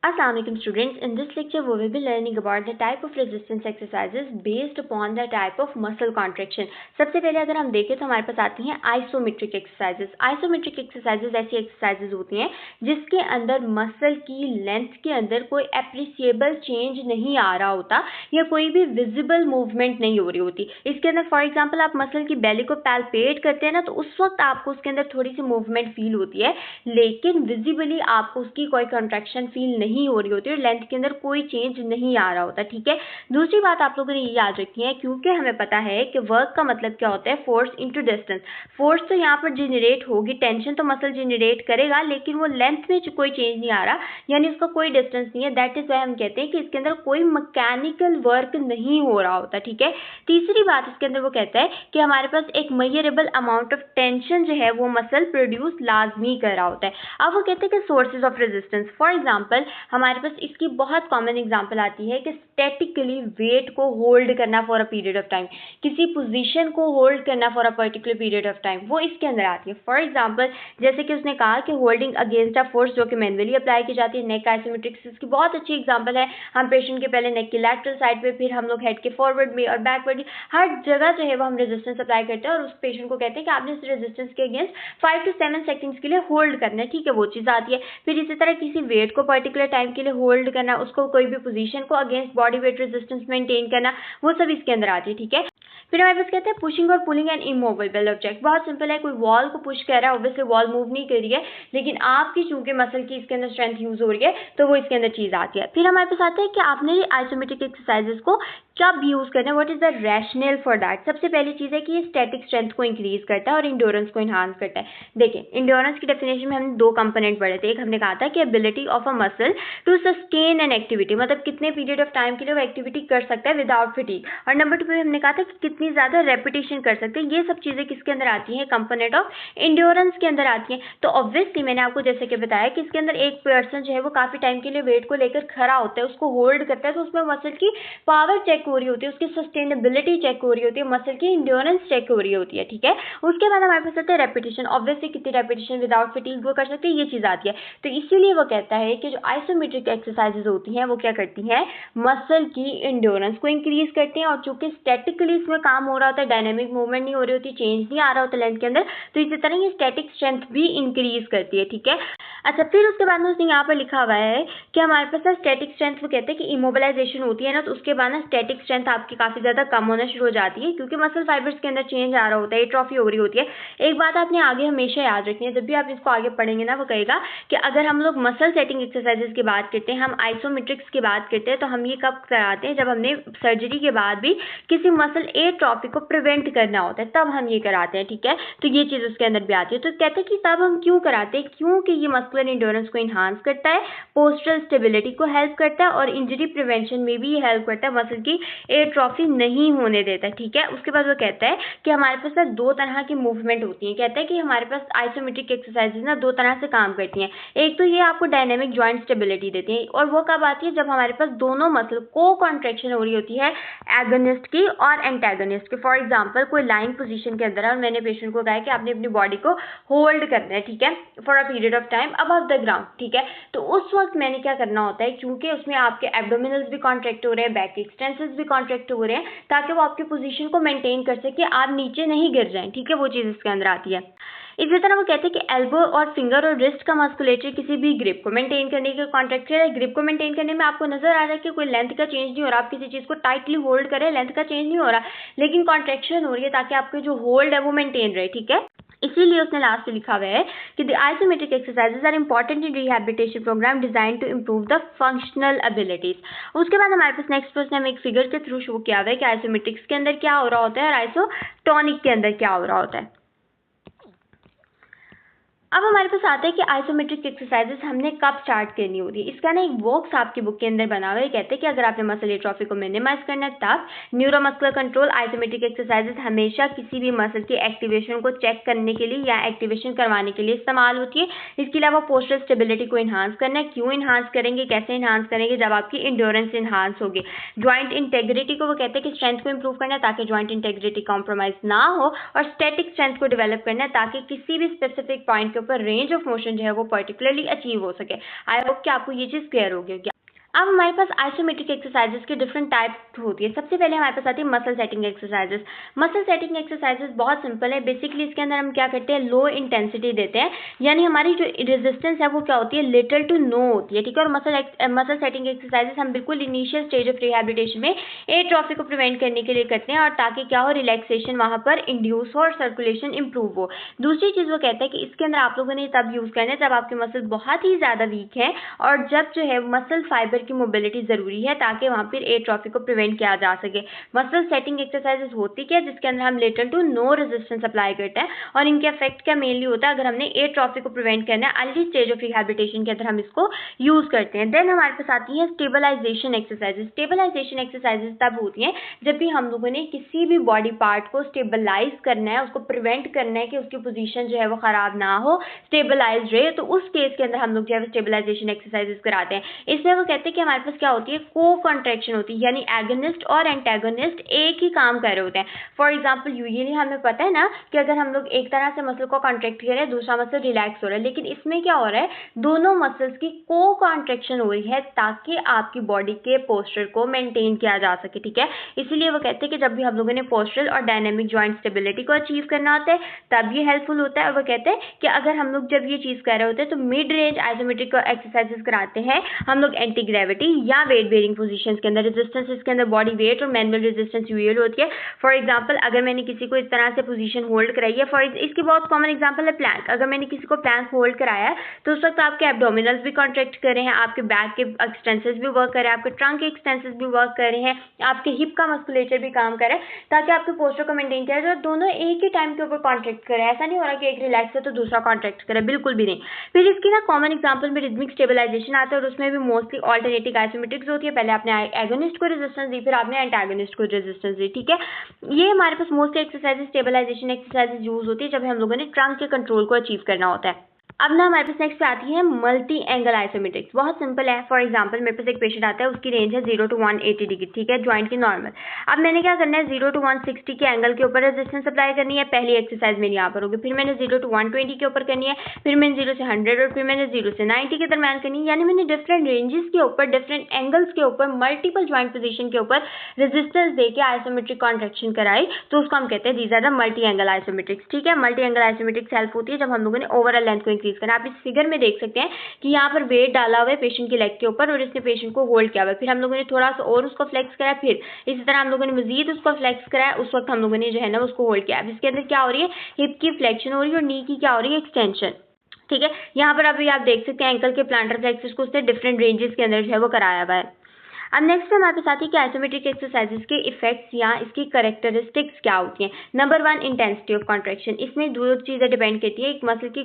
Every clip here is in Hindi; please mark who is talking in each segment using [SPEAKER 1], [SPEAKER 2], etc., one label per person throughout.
[SPEAKER 1] Assalamu alaikum students. In this lecture we will be learning about the type of resistance exercises based upon the type of muscle contraction. सबसे पहले अगर हम देखें तो हमारे पास आती हैं आइसोमेट्रिक एक्सरसाइजेस. आइसोमेट्रिक एक्सरसाइजेस ऐसी एक्सरसाइजेस होती हैं जिसके अंदर मसल की लेंथ के अंदर कोई एप्रिसिएबल चेंज नहीं आ रहा होता या कोई भी विजिबल मूवमेंट नहीं हो रही होती. इसके अंदर फॉर एग्जाम्पल आप मसल की बेली को पैल्पेट करते हैं ना, तो उस वक्त आपको उसके अंदर थोड़ी सी मूवमेंट फील होती है, लेकिन विजिबली आपको उसकी कोई कंट्रैक्शन फील नहीं हो रही होती और लेंथ के अंदर कोई चेंज नहीं आ रहा होता. ठीक है. दूसरी बात आप लोगों ने ये याद रखनी है, क्योंकि हमें पता है कि वर्क का मतलब क्या होता है, फोर्स इनटू डिस्टेंस. फोर्स तो यहाँ पर जनरेट होगी, टेंशन तो मसल जनरेट करेगा, लेकिन वो लेंथ में कोई चेंज नहीं आ रहा, यानी उसका कोई डिस्टेंस नहीं है. दैट इज वाई हम कहते हैं कि इसके अंदर कोई मैकेनिकल वर्क नहीं हो रहा होता. ठीक है. तीसरी बात इसके अंदर वो कहता है कि हमारे पास एक मेजरेबल अमाउंट ऑफ टेंशन जो है वो मसल प्रोड्यूस लाजमी कर रहा होता है. अब वो कहते हैं कि sources of resistance, for example हमारे पास इसकी बहुत कॉमन एग्जांपल आती है कि स्टैटिकली वेट को होल्ड करना for a period of time, किसी पोजीशन को होल्ड करना for a particular period of time, वो इसके अंदर आती है. फॉर एग्जांपल जैसे कि उसने कहा कि होल्डिंग अगेंस्ट अ फोर्स, जो कि मैनुअली अप्लाई की जाती है. नेक आइसोमेट्रिक्स इसकी बहुत अच्छी एग्जांपल है. हम पेशेंट के पहले नेक की लैटरल साइड पे, फिर हम लोग हेड के फॉरवर्ड में और बैकवर्ड, हर जगह जो है वो हम रेजिस्टेंस अप्लाई करते हैं और उस पेशेंट को कहते हैं कि आपने इस रेजिस्टेंस के अगेंस्ट 5 to 7 सेकंड्स के लिए होल्ड करना है. ठीक है, वो चीज़ आती है. फिर इसी तरह किसी वेट को पर्टिकुलर टाइम के लिए होल्ड करना, उसको कोई भी पोजीशन को against body weight resistance maintain करना, वो सब इसके अंदर आती है. ठीक है. फिर हमारे पास कहते हैं पुशिंग और पुलिंग एंड इमूवेबल ऑब्जेक्ट. बहुत सिंपल है, कोई वॉल को पुश कर रहा है, ऑब्वियसली वॉल मूव नहीं कर रही है, लेकिन आपकी चूंकि मसल की इसके अंदर स्ट्रेंथ यूज हो रही है तो वो इसके अंदर चीज आती है. फिर हमारे पास आता है कि आपने आइसोमेट्रिक एक्सरसाइजेस को कब यूज करना है, what is the rational for that. सबसे पहली चीज है कि ये स्टैटिक स्ट्रेंथ को इंक्रीज करता है और इंड्योरेंस को इनहांस करता है. देखिए, इंड्योरेंस की डेफिनेशन में हमने दो कंपोनेंट पढ़े थे. एक हमने कहा था कि ability of a muscle to sustain an activity, मतलब कितने पीरियड ऑफ टाइम के लिए वो एक्टिविटी कर सकता है विदाउट फटीग, और नंबर 2 पे हमने कहा था कि कितनी ज्यादा रेपिटेशन कर सकते हैं. ये सब चीजें किसके अंदर आती हैं, कंपोनेंट ऑफ इंड्योरेंस के अंदर आती हैं. तो ऑब्वियसली मैंने आपको जैसे कि बताया कि इसके अंदर एक पर्सन जो है वो काफी टाइम के लिए वेट को लेकर खड़ा होता है, उसको होल्ड करता है, तो उसमें मसल की पावर चेक हो रही होती है, उसकी सस्टेनेबिलिटी चेक हो रही होती है, मसल की इंड्योरेंस चेक हो रही होती है. ठीक है. उसके बाद हमारे पास आता है रेपिटेशन. ऑब्वियसली कितनी रेपिटेशन विदाउट फटीग वो कर सकते हैं, ये चीज आती है. तो इसीलिए वो कहता है कि जो आइसोमेट्रिक एक्सरसाइजेज होती हैं वो क्या करती हैं, मसल की इंड्योरेंस को इंक्रीज करती हैं. और चूंकि स्टैटिकली इसमें काम हो रहा होता है, डायनेमिक मूवमेंट नहीं हो रही होती, चेंज नहीं आ रहा होता लेंथ के अंदर, तो इसी तरह ये स्टैटिक स्ट्रेंथ भी इंक्रीज करती है. ठीक है. अच्छा, फिर उसके बाद में उसने यहाँ पर लिखा हुआ है कि हमारे पास स्टैटिक स्ट्रेंथ वो कहते हैं कि इमोबिलाइजेशन होती है ना, तो उसके बाद ना स्टैटिक स्ट्रेंथ आपकी काफी ज्यादा कम होना शुरू हो जाती है, क्योंकि मसल फाइबर्स के अंदर चेंज आ रहा होता है, एट्रोफी हो रही होती है. एक बात आपने आगे हमेशा याद रखनी है, जब भी आप इसको आगे पढ़ेंगे ना, वो कहेगा कि अगर हम लोग मसल सेटिंग एक्सरसाइजेस की बात करते हैं, हम आइसोमेट्रिक्स की बात करते हैं, तो हम ये कब कराते हैं, जब हमने सर्जरी के बाद भी किसी मसल एट्रोफी को प्रिवेंट करना होता है, तब हम ये कराते हैं. ठीक है. तो ये चीज उसके अंदर भी आती है. तो कहते हैं कि तब हम क्यों कराते हैं, क्योंकि ये मस्कुलर इंड्योरेंस को इनहांस करता है, पोस्टरल स्टेबिलिटी को हेल्प करता है और इंजरी प्रिवेंशन में भी ये हेल्प करता है, मसल की एट्रोफी नहीं होने देता है. ठीक है. उसके बाद वो कहता है कि हमारे पास दो तरह की मूवमेंट होती है. कहता है कि हमारे पास आइसोमेट्रिक एक्सरसाइजेज ना दो तरह से काम करती हैं. एक तो ये आपको डायनेमिक जॉइंट स्टेबिलिटी देती है, और वो कब आती है, जब हमारे पास दोनों मसल को कॉन्ट्रेक्शन हो रही होती है, एगोनिस्ट की और एंटागोनिस्ट की. फॉर एग्जाम्पल कोई लाइन पोजीशन के अंदर है और मैंने पेशेंट को कहा कि आपने अपनी बॉडी को होल्ड करना है, ठीक है, for a period of time above the ground. ठीक है. तो उस वक्त मैंने क्या करना होता है, क्योंकि उसमें आपके एब्डोमिनल्स भी कॉन्ट्रैक्ट हो रहे हैं, बैक एक्सटेंसर्स भी कॉन्ट्रैक्ट हो रहे हैं, ताकि वो आपकी पोजीशन को मेंटेन कर सके, आप नीचे नहीं गिर जाएं. ठीक है. वो चीज इसके अंदर आती है. इसी तरह वो कहते हैं कि एल्बो और फिंगर और रिस्ट का मस्कुलेचर किसी भी ग्रिप को मेंटेन करने के कॉन्ट्रैक्चर है. ग्रिप को मेंटेन करने में आपको नजर आ रहा है कि कोई लेंथ का चेंज नहीं हो रहा, आप किसी चीज को टाइटली होल्ड करें, लेंथ का चेंज नहीं हो रहा, लेकिन कॉन्ट्रैक्शन हो रही है ताकि आपके जो होल्ड है वो मेंटेन रहे. ठीक है. इसीलिए उसने लास्ट में लिखा हुआ है कि the isometric exercises are important in rehabilitation program design to improve the functional abilities. उसके बाद हमारे पास नेक्स्ट प्रश्न हमें एक फिगर के थ्रू शो किया हुआ है कि आइसोमेट्रिक्स के अंदर क्या हो रहा होता है और आइसोटोनिक के अंदर क्या हो रहा होता है. अब हमारे पास आता है कि आइसोमेट्रिक एक्सरसाइजेस हमने कब स्टार्ट करनी होती है. इसका ना एक बॉक्स आपकी बुक के अंदर बना हुआ है. कहते हैं कि अगर आपने मसल एट्रोफी को मिनिमाइज करना है तब. न्यूरोमस्कुलर कंट्रोल आइसोमेट्रिक एक्सरसाइजेस हमेशा किसी भी मसल की एक्टिवेशन को चेक करने के लिए या एक्टिवेशन करवाने के लिए इस्तेमाल होती है. इसके अलावा पोस्टरल स्टेबिलिटी को इन्हांस करना है. क्यों इन्हांस करेंगे, कैसे इन्हांस करेंगे, जब आपकी इंड्योरेंस इन्हांस होगी. ज्वाइंट इंटेग्रिटी को वो कहते हैं कि स्ट्रेंथ को इंप्रूव करना है ताकि ज्वाइंट इंटेग्रिटी कॉम्प्रोमाइज ना हो, और स्टैटिक स्ट्रेंथ को डेवलप करना है ताकि किसी भी स्पेसिफिक पॉइंट के ऊपर रेंज ऑफ मोशन जो है वो पर्टिकुलरली अचीव हो सके। आई होप कि आपको ये चीज़ क्लियर हो गई। अब हमारे पास आइसोमेट्रिक एक्सरसाइजेस के डिफरेंट टाइप होती है। सबसे पहले हमारे पास आती है muscle setting exercises. Muscle setting exercises बहुत सिंपल है। बेसिकली इसके अंदर हम क्या करते हैं, लो इंटेंसिटी देते हैं, यानी हमारी जो रेजिस्टेंस है वो क्या होती है, लिटिल टू नो होती है, ठीक है। और मसल सेटिंग एक्सरसाइजेस हम बिल्कुल इनिशियल स्टेज ऑफ रिहैबिलिटेशन में एट्रोफी को प्रिवेंट करने के लिए करते हैं, और ताकि क्या हो, रिलैक्सेशन वहाँ पर इंड्यूस हो और सर्कुलेशन इंप्रूव हो। दूसरी चीज़ वो कहते हैं कि इसके अंदर आप लोगों ने तब यूज़ करना है जब आपके मसल बहुत ही ज़्यादा वीक है, और जब जो है मसल फाइबर की मोबिलिटी जरूरी है, ताकि वहां पर एट्रोफी को प्रिवेंट किया जा सके। मसल सेटिंग एक्सरसाइजेस होती क्या, जिसके अंदर हम little to no resistance apply करते हैं, और इनके इफेक्ट क्या मेनली होता है, अगर हमने एट्रोफी को प्रिवेंट करना है अर्ली स्टेज ऑफ रिहैबिलिटेशन के अंदर हम इसको यूज करते हैं। देन हमारे पास आती है स्टेबलाइजेशन एक्सरसाइजेस। स्टेबलाइजेशन एक्सरसाइजेस तब होती हैं जब भी हम लोगों ने किसी भी बॉडी पार्ट को स्टेबलाइज करना है, उसको प्रिवेंट करना है कि उसकी पोजीशन जो है वो खराब ना हो, स्टेबलाइज रहे, तो उस केस के अंदर हम लोग जो है स्टेबलाइजेशन एक्सरसाइजेस कराते हैं। इसमें वो कहते हैं कि हमारे पास क्या होती है, को कॉन्ट्रैक्शन होती है, यानी एगोनिस्ट और एंटेगोनिस्ट एक ही काम कर रहे होते हैं। फॉर एग्जांपल यूजुअली हमें पता है ना कि अगर हम लोग एक तरह से मसल को कॉन्ट्रैक्ट कर रहे हैं, दूसरा मसल रिलैक्स हो रहा है, लेकिन इसमें क्या हो रहा है, दोनों मसल्स की को कॉन्ट्रैक्शन हो रही है, ताकि आपकी बॉडी के पोस्चर को मेंटेन किया जा सके, ठीक है। इसीलिए वो कहते हैं कि जब भी हम लोगों ने पोस्चरल और डायनेमिक जॉइंट स्टेबिलिटी को अचीव करना होता है, तब ये हेल्पफुल होता है। और वो कहते हैं कि अगर हम लोग जब ये चीज़ कर रहे होते हैं, तो मिड रेंज आइसोमेट्रिक एक्सरसाइजेस कराते हैं हम लोग एंटी ग्रेविटी या वेट बेरिंग पोजीशंस के अंदर। रेजिस्टेंस इसके अंदर बॉडी वेट और मैनुअल रेजिस्टेंस यूजुअल होती है। फॉर एग्जांपल अगर मैंने किसी को इस तरह से पोजीशन होल्ड कराई है, इसकी बहुत कॉमन एग्जांपल है प्लैंक। अगर मैंने किसी को प्लैंक होल्ड कराया है, तो उस वक्त आपके एब्डोमिनल्स भी कॉन्ट्रैक्ट कर रहे हैं, आपके बैक के एक्सटेंसेस भी वर्क कर रहे हैं, आपके ट्रंक के एक्सटेंसेस भी वर्क कर रहे हैं, आपके हिप का मस्कुलेचर भी काम कर रहा है, ताकि आपके पोस्चर को मेंटेन किया जाए। दोनों एक ही टाइम के ऊपर कॉन्ट्रैक्ट करे, ऐसा नहीं हो रहा कि एक रिलैक्स है तो दूसरा कॉन्ट्रैक्ट करे, बिल्कुल भी नहीं। फिर इसकी ना कॉमन एग्जांपल में रिदमिक स्टेबलाइजेशन आता है, और उसमें भी मोस्टली ऑल्टरनेटिंग आइसोमेट्रिक्स होती है। पहले आपने एगोनिस्ट को रेजिस्टेंस दी, फिर आपने एंटागोनिस्ट को रेजिस्टेंस दी, ठीक है। ये हमारे पास mostly exercises stabilization exercises use होती है जब हम लोगों ने ट्रंक के कंट्रोल को अचीव करना होता है। अब ना हमारे पास नेक्स्ट पे आती है मल्टी एंगल आइसोमेट्रिक्स। बहुत सिंपल है। फॉर एग्जांपल मेरे पास एक पेशेंट आता है, उसकी रेंज है 0 to 180 डिग्री, ठीक है, जॉइंट की नॉर्मल। अब मैंने क्या करना है, 0 to 160 के एंगल के ऊपर रेजिस्टेंस अप्लाई करनी है। पहली एक्सरसाइज मेरी यहाँ पर होगी, फिर मैंने 0 to 120 के ऊपर करनी है, फिर मैंने 0 से 100 और फिर मैंने 0 से 90 के दरमियान करनी है। यानी मैंने डिफरेंट रेंजेस के ऊपर, डिफरेंट एंगल्स के ऊपर, मल्टीपल जॉइंट पोजीशन के ऊपर रेजिस्टेंस देके आइसोमेट्रिक कॉन्ट्रैक्शन कराई, तो उसको हम कहते हैं these are the multi angle isometrics, ठीक है। मल्टी एंगल आइसोमेट्रिक्स हेल्प होती है जब हम लोगों ने ओवरऑल लेंथ को इंक्रीज करना। आप इस फिगर में देख सकते हैं कि यहाँ पर वेट डाला हुआ है पेशेंट की लेग के ऊपर, और इसने पेशेंट को होल्ड किया हुआ है, फिर हम लोगों ने थोड़ा सा और उसको फ्लेक्स कराया, फिर इसी तरह हम लोगों ने मजीद उसको फ्लेक्स कराया, उस वक्त हम लोगों ने जो है ना उसको होल्ड किया। अब इसके अंदर क्या हो रही है, हिप की फ्लेक्शन हो रही है और नी की क्या हो रही है, एक्सटेंशन, ठीक है। यहाँ पर अभी आप देख सकते हैं एंकल के प्लांटर फ्लेक्सस को उसने डिफरेंट रेंजेस के अंदर जो है वो कराया हुआ है। अब नेक्स्ट हमारे पास आती है कि आइसोमेट्रिक एक्सरसाइजेस के इफेक्ट्स या इसकी कैरेक्टरिस्टिक्स क्या होती हैं। Number 1, intensity of contraction. इसमें दो चीज़ें डिपेंड करती है, एक मसल की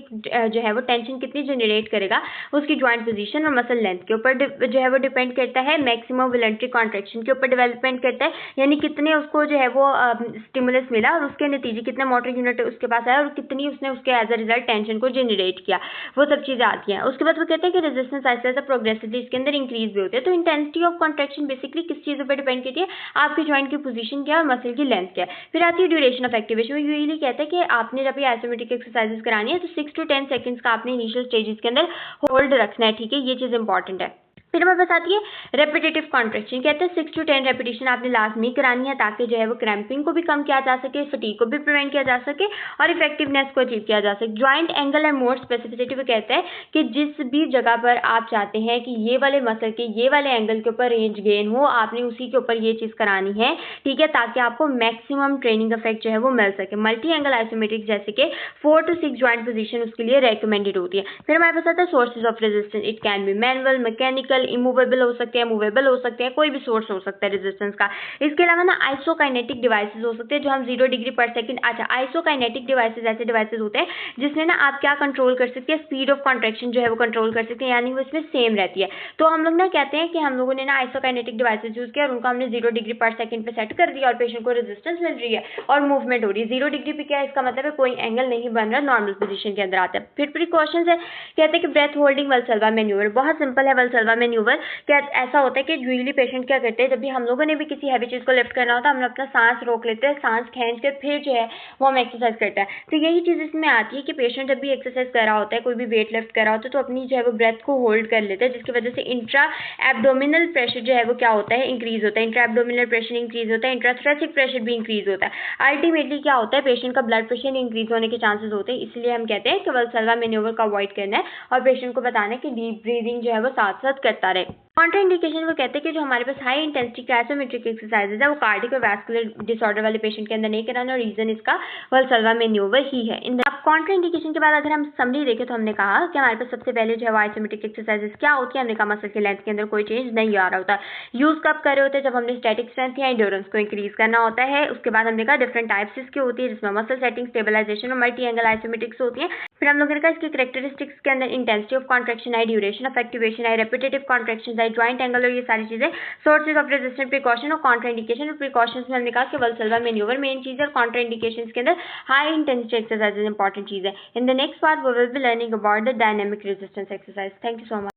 [SPEAKER 1] जो है वो टेंशन कितनी जनरेट करेगा, उसकी जॉइंट पोजीशन और मसल लेंथ के ऊपर जो है वो डिपेंड करता है। मैक्सिमम वॉलंटरी कॉन्ट्रैक्शन के ऊपर डेवलपमेंट करता है, यानी कितने उसको जो है वो स्टिमुलस मिला और उसके नतीजे कितने मोटर यूनिट उसके पास आया और कितनी उसने उसके एज अ रिजल्ट टेंशन को जनरेट किया, वो सब चीज़ें आती हैं। उसके बाद वो कहते हैं कि रेजिस्टेंस आहिस्ता आहिस्ता प्रोग्रेसिवली इसके अंदर इंक्रीज भी होते हैं। तो इंटेंसिटी ऑफ कॉन्ट्रैक्शन बेसिकली किस चीज़ों पर डिपेंड करती है, आपकी जॉइंट की पोजीशन क्या है और मसल की लेंथ क्या है। फिर आती है ड्यूरेशन ऑफ एक्टिवेशन। वो यूजुअली कहते हैं कि आपने जब ये आइसोमेट्रिक एक्सरसाइजेस करानी है तो 6 to 10 सेकंड्स का आपने इनिशियल स्टेजेस के अंदर होल्ड रखना है, ठीक है, ये चीज़ इंपॉर्टेंट है। फिर हमारे पास आती है रेपिटेटिव कॉन्ट्रैक्शन। कहते हैं 6 to 10 रेपिटेशन आपने लाजमी करानी है, ताकि जो है वो क्रैम्पिंग को भी कम किया जा सके, फटीग को भी प्रिवेंट किया जा सके और इफेक्टिवनेस को अचीव किया जा सके। Joint angle and mode specificity वो कहता है कि जिस भी जगह पर आप चाहते हैं कि ये वाले मसल के ये वाले एंगल के ऊपर रेंज गेन हो, आपने उसी के ऊपर ये चीज़ करानी है, ठीक है, ताकि आपको मैक्सिमम ट्रेनिंग इफेक्ट जो है वो मिल सके। मल्टी एंगल आइसोमेट्रिक जैसे कि 4 to 6 जॉइंट पोजीशन उसके लिए रेकमेंडेड होती है। फिर हमारे पास आता है sources of resistance. It can be manual, mechanical, immovable हो सकते हैं, मूवेबल हो सकते हैं, कोई भी सोर्स हो सकता है रेजिस्टेंस का। इसके अलावा ना आइसोकाइनेटिक डिवाइसेस हो सकते हैं जो हम 0 डिग्री पर सेकंड। अच्छा, आइसोकाइनेटिक डिवाइसेस ऐसे डिवाइसेस होते हैं जिसमें ना आप क्या कंट्रोल कर सकते हैं, स्पीड ऑफ कॉन्ट्रैक्शन जो है वो कंट्रोल कर सकते हैं, यानी वो इसमें सेम रहती है। तो हम लोग ना कहते हैं कि हम लोगों ने ना आइसोकाइनेटिक डिवाइसेस यूज किया और उनको हमने 0 डिग्री पर सेकंड पे सेट कर दिया और पेशेंट को रेजिस्टेंस मिल रही है और मूवमेंट हो रही है। 0 डिग्री पे क्या है, इसका मतलब है कोई एंगल नहीं बन रहा, नॉर्मल पोजीशन के अंदर आता है। फिर प्रिकॉशंस है, कहते हैं कि ब्रेथ होल्डिंग वल्सल्वा मैन्यूवर। बहुत सिंपल है वल्सल्वा मैन्यूवर क्या ऐसा होता है कि यूजुअली पेशेंट क्या करते हैं, जब भी हम लोगों ने भी किसी हैवी चीज़ को लिफ्ट करना होता है, हम अपना सांस रोक लेते हैं, सांस खींच कर फिर जो है वो हम एक्सरसाइज करते हैं। तो यही चीज़ इसमें आती है कि पेशेंट जब भी एक्सरसाइज कर रहा होता है, कोई भी वेट लिफ्ट कर रहा होता है, तो अपनी जो है वो ब्रेथ को होल्ड कर लेते हैं, जिसकी वजह से इंट्रा एब्डोमिनल प्रेशर जो है वो क्या होता है, इंक्रीज होता है। इंट्रा एब्डोमिनल प्रेशर इंक्रीज होता है, इंट्राथोरेसिक प्रेशर भी इंक्रीज होता है। अल्टीमेटली क्या होता है, पेशेंट का ब्लड प्रेशर इंक्रीज होने के चांसेस होते हैं। इसलिए हम कहते हैं कि वल्सल्वा मैन्यूवर को अवॉइड करना है और पेशेंट को बताना है कि डीप ब्रीदिंग जो है वो साथ साथ करता रहे। कॉन्ट्राइंडिकेशन वो कहते हैं कि जो हमारे पास हाई इंटेंसिटी आइसोमेट्रिक एक्सरसाइजेज है वो कार्डियोवैस्कुलर डिसऑर्डर वाले पेशेंट के अंदर नहीं कराना, और रीजन इसका वल्सल्वा मैन्यूवर ही है। अब कॉन्ट्राइंडिकेशन के बाद अगर हम समरी देखें तो हमने कहा कि हमारे पास सबसे पहले जो है आइसोमेट्रिक एक्सरसाइजेज क्या होती है, हमने कहा मसल के लेंथ के अंदर कोई चेंज नहीं आ रहा होता। यूज कब कर रहे होते हैं, जब हमने स्टैटिक स्ट्रेंथ या एंड्योरेंस को इंक्रीज करना होता है। उसके बाद हमने कहा डिफरेंट टाइप्स इसकी होती है, जिसमें मसल सेटिंग, स्टेबलाइजेशन और मल्टी एंगल आइसोमेट्रिक्स होती है। फिर हम लोगों ने कहा इसकी कैरेक्टरिस्टिक्स के अंदर इंटेंसिटी ऑफ कॉन्ट्रैक्शन है, ड्यूरेशन ऑफ एक्टिवेशन है, रेपिटेटिव कॉन्ट्रैक्शन है, ज्वाइंट एंगल और ये सारी चीजें। सोर्सेज ऑफ रेजिस्टेंट प्रिकॉशन और कॉन्ट्राइंडिकेशन। प्रिकॉशंस में हमने कहा कि वल्सल्वा मैन्यूवर मेन चीज है, और कॉन्ट्राइंडिकेशंस के अंदर हाई इंटेंसिटी एक्सरसाइज इंपॉर्टेंट चीज है। In the next part we will be learning about the dynamic resistance exercise. Thank you so much.